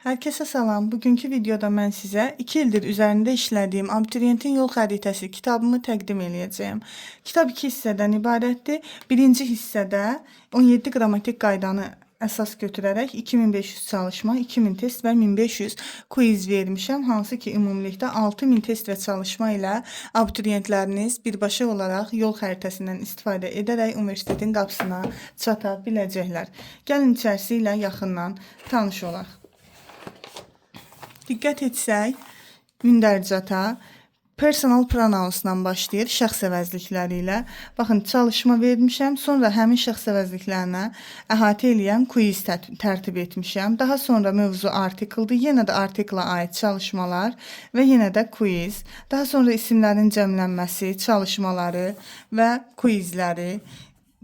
Herkese salam. Bugünkü videoda mən sizə 2 ildir üzərində işlədiyim Abituriyentin Yol Xəritəsi kitabımı təqdim eləyəcəyəm. Kitab 2 hissədən ibarətdir. Birinci hissədə 17 qrammatik qaydanı əsas götürərək 2500 çalışma, 2000 test və 1500 quiz vermişəm. Hansı ki, ümumilikdə 6000 test və çalışma ilə abituriyentləriniz birbaşa olaraq yol xəritəsindən istifadə edərək universitetin qapısına çata biləcəklər. Gəlin içərisi ilə yaxından tanış olaq. Diqqət etsək, mündəricata personal pronounsla başlayır, şəxs əvəzlikləri ilə. Baxın, çalışma vermişəm, sonra həmin şəxs əvəzliklərinə əhatə eləyən quiz tərtib etmişəm. Daha sonra mövzu artikeldir, yenə də artikla aid çalışmalar və yenə də quiz. Daha sonra isimlərin cəmlənməsi, çalışmaları və quizləri,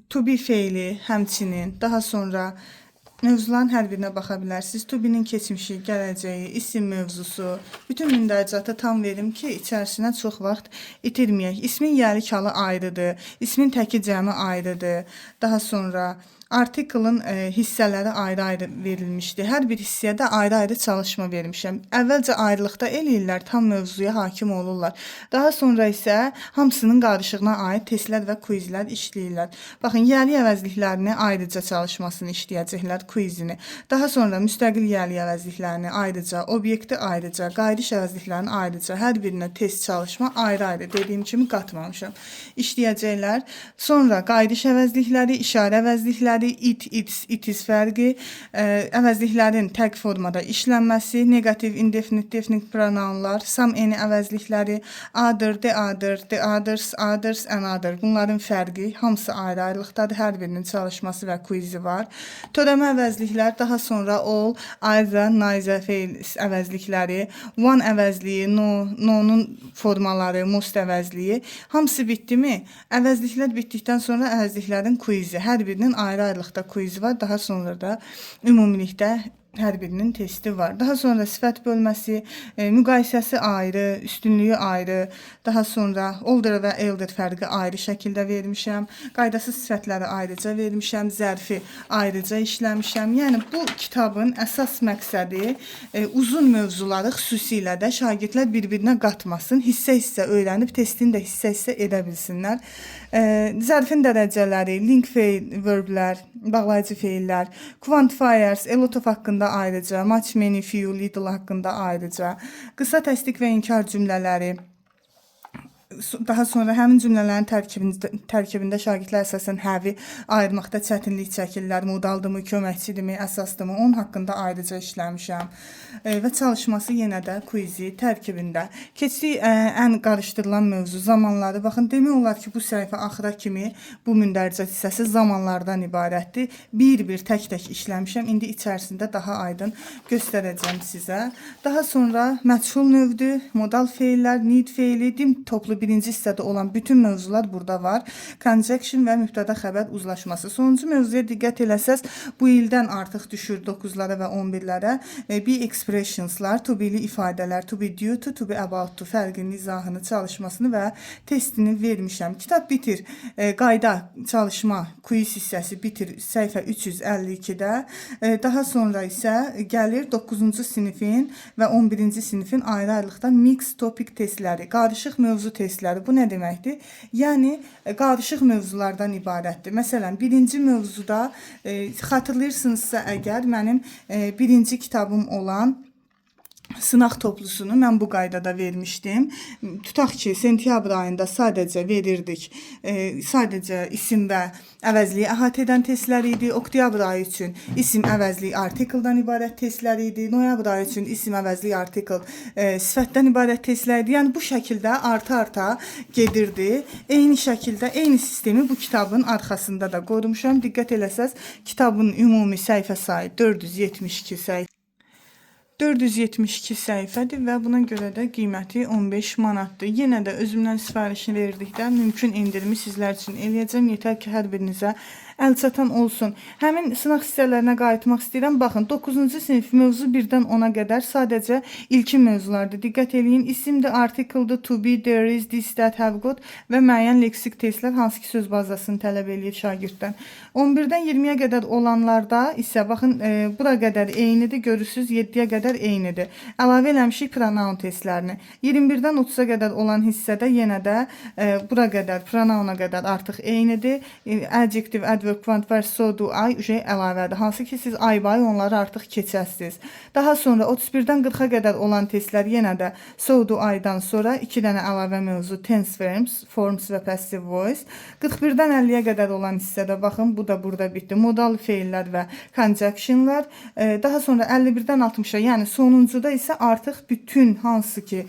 to be feili həmçinin, daha sonra mövzuların hər birinə baxa bilərsiniz. To be-nin keçmişi, gələcəyi, isim mövzusu, bütün mündəricata tam verim ki, içərisinə çox vaxt itirməyək. İsmin yəlik halı ayrıdır, ismin təki cəmi ayrıdır. Daha sonra artikelin hissələri ayrı-ayrı verilmişdir. Hər bir hissəyə də ayrı-ayrı çalışma vermişəm. Əvvəlcə ayrılıqda eləyirlər, tam mövzuya hakim olurlar. Daha sonra isə hamısının qarışığına aid testlər və quizlər işləyirlər. Baxın, yəli əvəzliklərini ayrıca çalışmasını işləyəcəklər, quizini. Daha sonra müstəqil yəli əvəzliklərini ayrıca, obyekti ayrıca, qayıdış əvəzliklərini ayrıca, hər birinə test çalışma ayrı-ayrı dediyim kimi qatmamışam. İşləyəcəklər. Sonra qayıdış əvəzlikləri, işarə əvəzlikləri, it, its, itis fərqi, əvəzliklərin tək formada işlənməsi, negativ, indefinite, definite pronounlar, some, any əvəzlikləri, other, the others, others, another. Bunların fərqi, hamısı ayrı-ayrılıqdadır. Hər birinin çalışması və quizi var. Törəmə əvəzliklər, daha sonra all, either, neither feil əvəzlikləri, one əvəzliyi, no-nun formaları, most əvəzliyi. Hamısı bitdi mi? Əvəzliklər bitdikdən sonra əvəzliklərin quizi. Hər birinin ayrı-ayrılıqda quizi var. Daha sonra da ümumilikdə hər birinin testi var. Daha sonra sifət bölməsi, müqayisəsi ayrı, üstünlüyü ayrı. Daha sonra older və elder fərqi ayrı şəkildə vermişəm. Qaydasız sifətləri ayrıca vermişəm. Zərfi ayrıca işləmişəm. Yəni bu kitabın əsas məqsədi uzun mövzuları xüsusilə də şagirdlər bir-birinə qatmasın. Hissə-hissə öyrənib testini də hissə-hissə edə bilsinlər. Zərfin dərəcələri, link feil, verblər, bağlayıcı feillər, quantifiers, a lot of haqqında ayrıca, much, many, few, little haqqında ayrıca, qısa təsdiq və inkar cümlələri, daha sonra həmin cümlələrin tərkibində şagirdlər əsasən have-i ayırmaqda çətinlik çəkirlər, modaldırmı, köməkçidirmi, əsasdırmı, onun haqqında ayrıca işləmişəm. Və çalışması yenə də quizi tərkibində. Keçdik ən qarışdırılan mövzu zamanları. Baxın, demək olar ki, bu səhifə axıra kimi bu mündəricat hissəsi zamanlardan ibarətdir. Bir-bir tək-tək işləmişəm. İndi içərisində daha aydın göstərəcəm sizə. Daha sonra məchul növdür, modal feillər, need feili, dim toplu birinci hissədə olan bütün mövzular burada var. Conjunction və mübtəda xəbər uzlaşması. Sonuncu mövzuya diqqət eləsəz, bu ildən artıq düşür 9-lara və 11-lərə. Be expressionslar, to be-li ifadələr, to be due to be about to fərqinin izahını, çalışmasını və testini vermişəm. Kitab bitir, qayda, çalışma, quiz hissəsi bitir səhifə 352-də. Daha sonra isə gəlir 9-cu sinifin və 11-ci sinifin ayrı-ayrılıqda mix topic testləri, qarışıq mövzu testləri. Bu nə deməkdir? Yəni, qarışıq mövzulardan ibarətdir. Məsələn, birinci mövzuda xatırlayırsınızsa əgər mənim birinci kitabım olan sınaq toplusunu mən bu qaydada vermişdim. Tutaq ki, sentyabr ayında sadəcə verirdik. Sadəcə isim və əvəzliyi əhatə edən testlər idi. Oktyabr ayı üçün isim, əvəzlik, artikeldən ibarət testlər idi. Noyabr ayı üçün isim, əvəzlik, artikel, sifətdən ibarət testlər idi. Yəni bu şəkildə arta-arta gedirdi. Eyni şəkildə, eyni sistemi bu kitabın arxasında da qorumuşam. Diqqət eləsəz, kitabın ümumi səhifə sayı 472 səhifə. 472 səhifədir və buna görə də qiyməti 15 manatdır. Yenə də özümdən sifarişini verdikdə mümkün indirimi sizlər üçün eləyəcəm. Yetər ki, hər birinizə əlçatan olsun. Həmin sınaq hissələrinə qayıtmaq istəyirəm. Baxın, 9-cu sinif mövzu 1-dən 10-a qədər sadəcə ilkin mövzulardır. Diqqət eləyin. İsimdir, artikeldir, to be, there is, this, that, have got və müəyyən leksik testlər, hansı ki söz bazasını tələb eləyir şagirddən. 11-dən 20-yə qədər olanlarda isə baxın, bura qədər eynidir, görürsüz, 7-yə qədər eynidir. Əlavə eləmişik pronoun testlərini. 21-dən 30-a qədər olan hissədə yenə də bura qədər, pronouna qədər artıq eynidir. Adjective, adverb, quant və so do I əlavədir. Hansı ki siz ay-bay onları artıq keçəsiniz. Daha sonra 31-dən 40-a qədər olan testlər yenə də so do I-dan sonra 2 dənə əlavə mövzu tense forms və passive voice. 41-dən 50-yə qədər olan hissədə baxın, bu da burada bitdi. Modal feillər və conjunctionlar. Daha sonra 51-dən 60-a, yəni sonuncuda isə artıq bütün hansı ki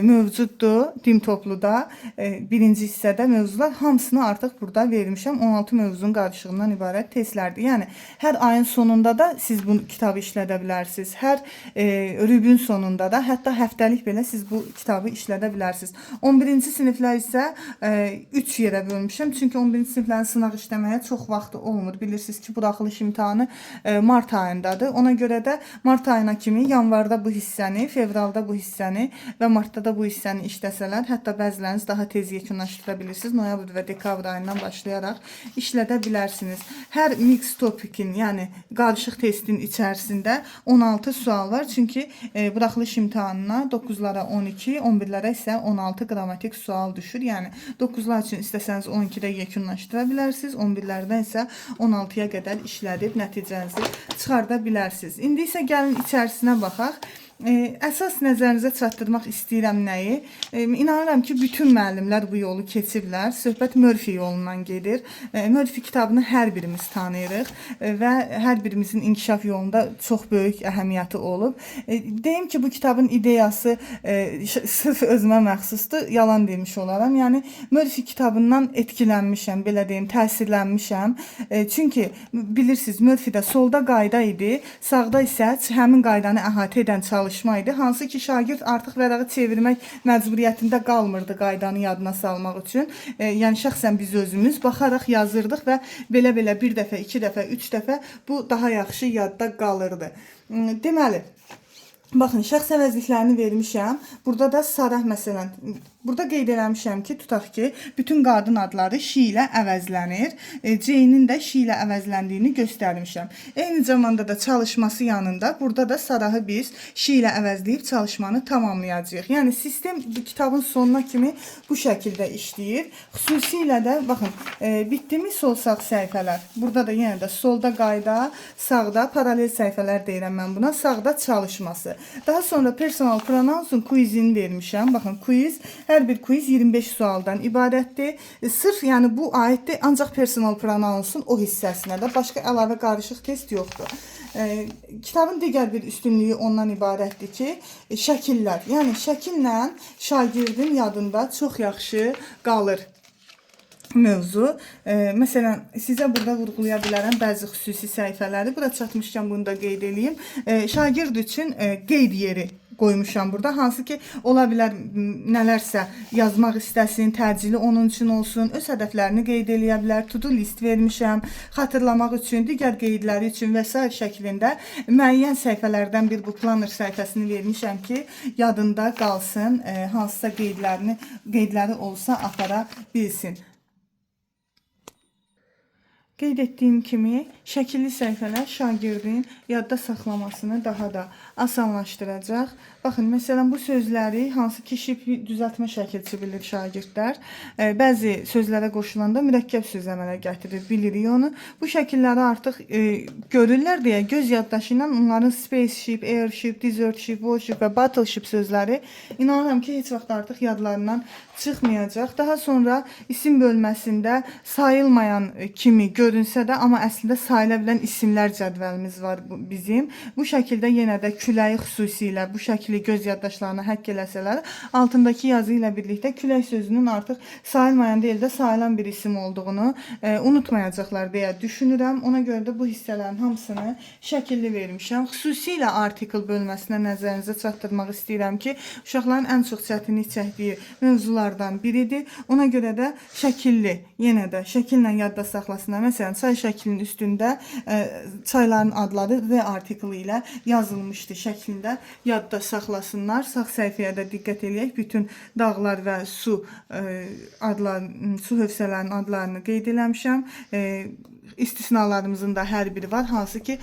mövcuddur dim topluda birinci hissədə mövzular hamısını artıq burada vermişəm. 16 mövzunun qarışığından ibarət testlərdir. Yəni hər ayın sonunda da siz bu kitabı işlədə bilərsiniz. Hər rübün sonunda da, hətta həftəlik belə siz bu kitabı işlədə bilərsiniz. 11-ci siniflər isə 3 yerə bölmüşəm. Çünki 11-ci siniflərin sınaq işləməyə çox vaxtı olmur. Bilirsiniz ki, buraxılış imtahanı mart ayındadır. Ona görə də mart ayına kimi yanvarda bu hissəni, fevralda bu hissəni və martda da bu hissəni işləsələr, hətta bəziləriniz daha tez yekunlaşdıra bilirsiniz. Noyabr və dekabr ayından başlayaraq işlədə bilərsiniz. Hər mix topikin, yəni qarışıq testin içərisində 16 sual var. Çünki buraxılış imtahanına 9-lara 12, 11-lərə isə 16 qrammatik sual düşür. Yəni 9-lar üçün istəsəniz 12-də yekunlaşdıra bilərsiniz, 11-lərdən isə 16-ya qədər işlədib nəticənizi çıxarda bilərsiniz. İndi isə gəlin içərisinə baxaq. Əsas nəzərinizə çatdırmaq istəyirəm nəyi? İnanıram ki, bütün müəllimlər bu yolu keçiblər. Söhbət Murphy yolundan gedir. Murphy kitabını hər birimiz tanıyırıq və hər birimizin inkişaf yolunda çox böyük əhəmiyyəti olub. Deyim ki, bu kitabın ideyası sırf özümə məxsusdur, yalan demiş olaram. Yəni, Murphy kitabından etkilənmişəm, belə deyim, təsirlənmişəm. Çünki bilirsiniz, Murphy'də solda qayda idi, sağda isə həmin qaydanı əhatə edən çalışmaydı. Hansı ki şagird artıq vərəqi çevirmək məcburiyyətində qalmırdı qaydanı yadına salmaq üçün. Yəni şəxsən biz özümüz baxaraq yazırdıq və belə-belə bir dəfə, 2 dəfə, 3 dəfə bu daha yaxşı yadda qalırdı. Deməli, baxın, şəxs əvəzliklərini vermişəm. Burada da sarah məsələn, burada qeyd eləmişəm ki, tutaq ki, bütün qadın adları şi ilə əvəzlənir. C-nin də şi ilə əvəzləndiyini göstərmişəm. Eyni zamanda da çalışması yanında burada da sarahı biz şi ilə əvəzləyib çalışmanı tamamlayacağıq. Yəni sistem kitabın sonuna kimi bu şəkildə işləyir. Xüsusilə də baxın, bitdimi sol sağ səhifələr. Burada da yenə də solda qayda, sağda paralel səhifələr deyirəm mən buna, sağda çalışması. Daha sonra personal pronouns'un quizini vermişəm. Baxın, quiz, hər bir quiz 25 sualdan ibarətdir. Sırf yəni bu aiddir ancaq personal pronouns'un o hissəsinə də, başqa əlavə qarışıq test yoxdur. Kitabın digər bir üstünlüyü ondan ibarətdir ki, şəkillər. Yəni şəkillə şagirdin yadında çox yaxşı qalır mövzu. Məsələn, sizə burada vurğulaya bilərəm bəzi xüsusi səhifələri. Bura çatmışkən bunu da qeyd edeyim. Şagird üçün qeyd yeri qoymuşam burada. Hansı ki, ola bilər nələrsə yazmaq istəsin, təcili onun üçün olsun, öz hədəflərini qeyd eləyə bilər, to-do list vermişəm, xatırlamaq üçün, digər qeydləri üçün və s. şəklində müəyyən səhifələrdən bir bu planner səhifəsini vermişəm ki, yadında qalsın, hansısa qeydləri olsa apara bilsin. Qeyd etdiyim kimi, şəkilli səhifələr şagirdin yadda saxlamasını daha da asanlaşdıracaq. Baxın, məsələn, bu sözləri hansı ki, şip düzəltmə şəkilçi bilir şagirdlər. Bəzi sözlərə qoşulanda mürəkkəb söz əmələ gətirir, bilirik onu. Bu şəkilləri artıq görürlər deyə göz yaddaşı ilə onların spaceship, airship, desertship, warship və battleship sözləri inanıram ki, heç vaxt artıq yadlarından çıxmayacaq. Daha sonra isim bölməsində sayılmayan kimi görünsə də, amma əslində sayılır sayıla bilən isimlər cədvəlimiz var bizim. Bu şəkildə yenə də küləyi xüsusilə bu şəkli göz yaddaşlarına həkk eləsələr, altındakı yazı ilə birlikdə külək sözünün artıq sayılmayan deyil də sayılan bir isim olduğunu unutmayacaqlar deyə düşünürəm. Ona görə də bu hissələrin hamısını şəkilli vermişəm. Xüsusilə artikel bölməsinə nəzərinizə çatdırmaq istəyirəm ki, uşaqların ən çox çətinlik çəkdiyi mövzulardan biridir. Ona görə də şəkilli, yenə də şəkillə yadda saxlasınlar. Məsələn, çay şəklinin üstündə çayların adları V artiklı ilə yazılmışdı şəklində yadda saxlasınlar. Sağ səhifəyə də diqqət eləyək. Bütün dağlar və su hövzələrinin adlarını qeyd eləmişəm. İstisnalarımızın da hər biri var. Hansı ki,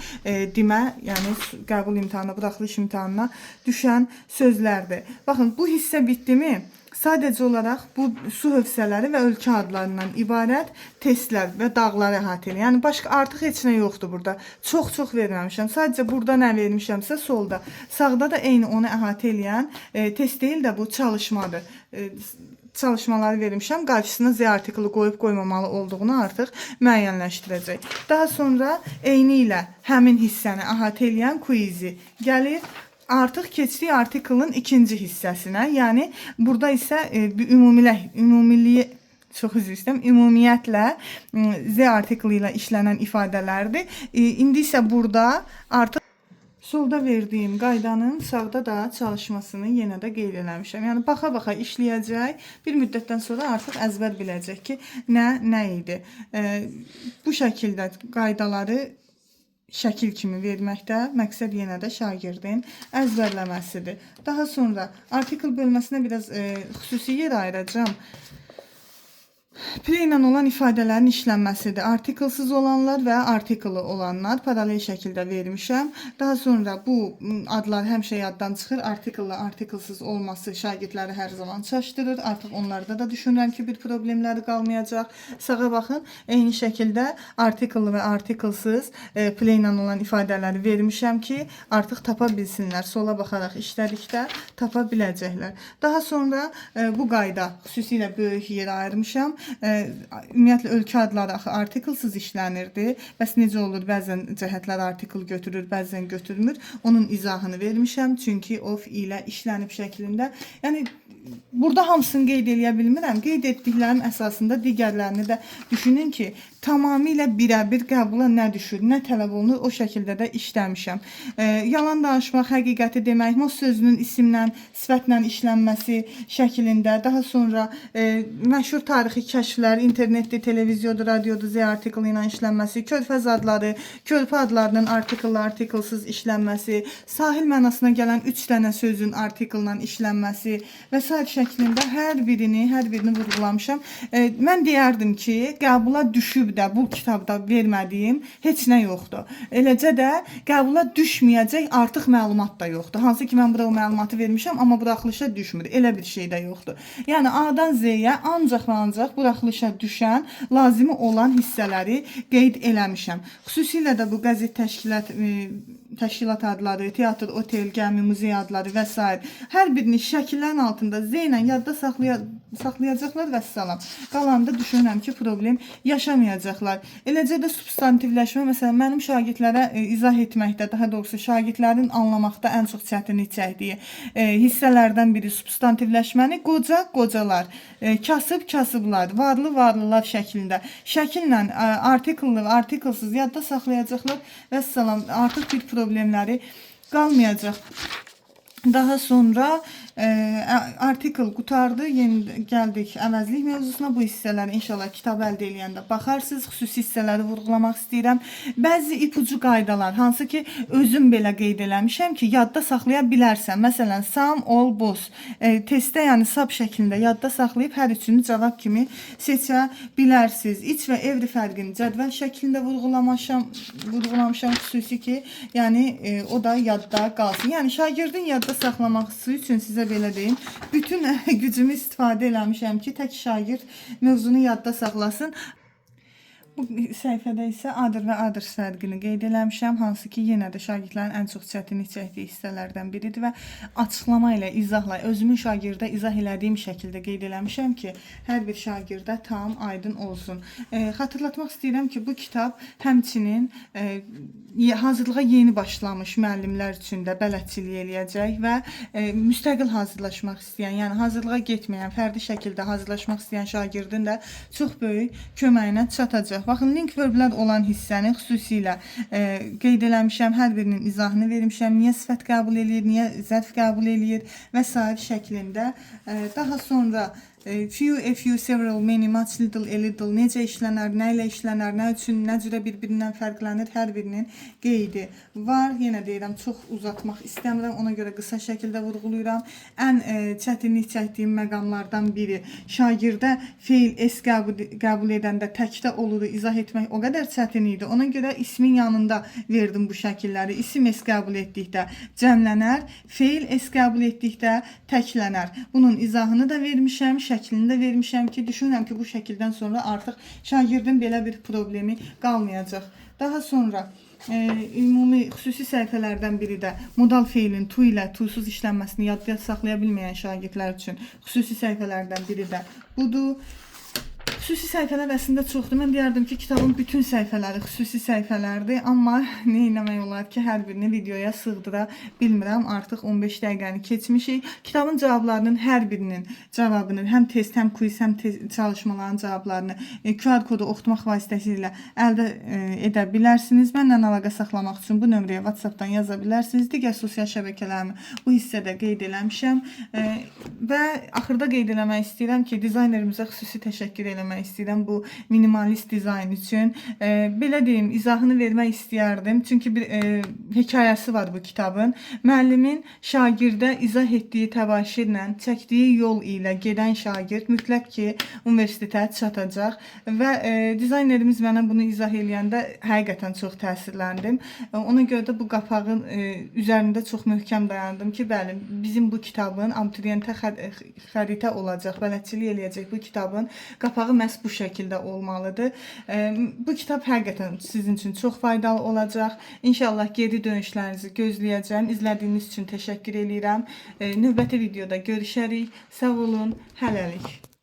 dimə, yəni qəbul imtahanına, buraxılış imtahanına düşən sözlərdir. Baxın, bu hissə bitdimi? Sadəcə olaraq bu su hövzələri və ölkə adlarından ibarət testlər və dağlar əhatə edir. Yəni başqa artıq heç nə yoxdur burada. Çox verməmişəm. Sadəcə burada nə vermişəmsə solda. Sağda da eyni onu əhatə edən test deyil də bu çalışmadır. Çalışmaları vermişəm. Qarşısına Z artiklı qoyub qoymamalı olduğunu artıq müəyyənləşdirəcək. Daha sonra eyni ilə həmin hissəni əhatə edən quizi gəlir. Artıq keçdik artiklın ikinci hissəsinə. Yəni burada isə ümumiyyətlə Z artiklı ilə işlənən ifadələrdir. İndi isə burada artıq solda verdiyim qaydanın sağda da çalışmasını yenə də qeyd eləmişəm. Yəni baxa-baxa işləyəcək. Bir müddətdən sonra artıq əzbər biləcək ki, nə idi. Bu şəkildə qaydaları şəkil kimi verməkdə məqsəd yenə də şagirdin əzbərləməsidir. Daha sonra artikel bölməsinə biraz xüsusi yer ayıracağım. Pre ilə olan ifadələrin işlənməsidir. Artiklsız olanlar və artiklı olanlar paralel şəkildə vermişəm. Daha sonra bu adlar həmişə yaddan çıxır. Artiklı, artiklsız olması şagirdləri hər zaman çaşdırır. Artıq onlarda da düşünürəm ki, bir problemləri qalmayacaq. Sağa baxın, eyni şəkildə artiklı və artiklsız pre ilə olan ifadələri vermişəm ki, artıq tapa bilsinlər. Sola baxaraq işlədikdə tapa biləcəklər. Daha sonra bu qayda xüsusilə böyük yer ayırmışam. Ümumiyyətlə ölkə adları axı artiklsız işlənirdi. Bəs necə olur? Bəzən cəhətlər artikl götürür, bəzən götürmür. Onun izahını vermişəm. Çünki of ilə işlənib şəklində. Yəni burada hamısını qeyd eləyə bilmirəm. Qeyd etdiklərim əsasında digərlərini də düşünün ki, tamamilə birəbir qəbula nə düşür, nə tələb olunur, o şəkildə də işləmişəm. Yalan danışmaq, həqiqəti demək, mos sözünün isimlə, sifətlə işlənməsi şəklində, daha sonra məşhur tarixi kəşflər, internetdə, televizyoda, radioda Z artiklı ilə işlənməsi, körfəz adları, körpə adlarının artiklı, artiklsız işlənməsi, sahil mənasına gələn 3 dənə sözün artiklla işlənməsi və s. şəklində hər birini vurğulamışam. Mən deyərdim ki, qəbula düşüb də bu kitabda vermədiyim heç nə yoxdur. Eləcə də qəbula düşməyəcək artıq məlumat da yoxdur. Hansı ki, mən burada o məlumatı vermişəm, amma buraxılışa düşmür. Elə bir şey də yoxdur. Yəni A-dan Z-yə ancaq və ancaq buraxılışa düşən, lazımi olan hissələri qeyd eləmişəm. Xüsusilə də bu qəzet təşkilat adları, teatr, otel, gəmi, muzey adları və s. hər birini şəkillərin altında Z ilə yadda saxlayacaqlar və salam. Qalanda düşünürəm ki, problem yaşamayacaqlar. Eləcə də substantivləşmə, məsələn, mənim şagirdlərə izah etməkdə, daha doğrusu şagirdlərin anlamaqda ən çox çətinlik çəkdiyi hissələrdən biri substantivləşməni qocalar, kasıblar, varlılar şəklində. Şəkillə artikllı, artiklsız yadda saxlayacaqlar və salam. Artıq bir problemləri qalmayacaq. Daha sonra artikl qutardı. Yeni gəldik əvəzlik mövzusuna. Bu hissələri inşallah kitab əldə eləyəndə baxarsınız. Xüsusi hissələri vurğulamaq istəyirəm. Bəzi ipucu qaydalar, hansı ki, özüm belə qeyd eləmişəm ki, yadda saxlaya bilərsən. Məsələn, some, all, both. Testdə, yəni sab şəklində yadda saxlayıb hər üçünü cavab kimi seçə bilərsiniz. İç və evri fərqini cədvəl şəklində vurğulamışam xüsusi ki, yəni o da yadda qalsın. Yəni şagirdin yadda saxlaması üçün sizə belə deyim, bütün gücümü istifadə eləmişəm ki, tək şagird mövzunu yadda saxlasın. Bu səhifədə isə adır və adrs fərqini qeyd eləmişəm, hansı ki, yenə də şagirdlərin ən çox çətinlik çəkdiyi hissələrdən biridir və açıqlama ilə, izahla, özümün şagirdə izah elədiyim şəkildə qeyd eləmişəm ki, hər bir şagirdə tam aydın olsun. Xatırlatmaq istəyirəm ki, bu kitab həmçinin hazırlığa yeni başlamış müəllimlər üçün də bələdçilik eləyəcək və müstəqil hazırlaşmaq istəyən, yəni hazırlığa getməyən, fərdi şəkildə hazırlaşmaq istəyən şagirdin də çox böyük köməyinə çatacaq. Baxın, link verblər olan hissəni xüsusilə qeyd eləmişəm, hər birinin izahını vermişəm, niyə sifət qəbul eləyir, niyə zərf qəbul eləyir və sair şəklində. Daha sonra few, a few, several, many, much, little, a little necə işlənər, nə ilə işlənər, nə üçün, nə cürə bir-birindən fərqlənir, hər birinin qeydi var. Yenə deyirəm, çox uzatmaq istəmirəm, ona görə qısa şəkildə vurğulayıram. Ən çətinlik çəkdiyim məqamlardan biri şagirdə feil s qəbul edəndə təkdə olur, izah etmək o qədər çətin idi. Ona görə ismin yanında verdim bu şəkilləri. İsim s qəbul etdikdə cəmlənər, feil s qəbul etdikdə təklənər. Bunun izahını da vermişəm, şəklini də vermişəm ki, düşünürəm ki, bu şəkildən sonra artıq şagirdin belə bir problemi qalmayacaq. Daha sonra ümumi xüsusi səhifələrdən biri də modal feilin to ilə to-suz işlənməsini yadda saxlaya bilməyən şagirdlər üçün xüsusi səhifələrdən biri də budur. Xüsusi səhifələr əslində çoxdur. Mən deyərdim ki, kitabın bütün səhifələri xüsusi səhifələrdir. Amma nə etmək olar ki, hər birini videoya sığdıra bilmirəm. Artıq 15 dəqiqəni keçmişik. Kitabın cavablarının hər birinin cavabını, həm test, həm quiz, həm çalışmaların cavablarını QR kodu oxutmaq vasitəsilə əldə edə bilərsiniz. Mənlə əlaqə saxlamaq üçün bu nömrəyə WhatsApp-dan yaza bilərsiniz. Digər sosial şəbəkələrimi bu hissədə qeyd eləmişəm. Və axırda qeyd eləmək istəyirəm ki, dizaynerimizə xüsusi təşəkkür eləmək istəyirəm bu minimalist dizayn üçün. Belə deyim, izahını vermək istəyərdim. Çünki bir hekayəsi var bu kitabın. Müəllimin şagirdə izah etdiyi təbaşirlə, çəkdiyi yol ilə gedən şagird mütləq ki, universitetə çatacaq. Və dizaynerimiz mənə bunu izah eləyəndə həqiqətən çox təsirləndim. Ona görə də bu qapağın üzərində çox möhkəm dayandım ki, bəli, bizim bu kitabın abituriyentə xəritə olacaq, bələdçilik eləyəcək bu kitabın qapağı məhz bu şəkildə olmalıdır. Bu kitab həqiqətən sizin üçün çox faydalı olacaq. İnşallah geri dönüşlərinizi gözləyəcəm. İzlədiyiniz üçün təşəkkür edirəm. Növbəti videoda görüşərik. Sağ olun. Hələlik.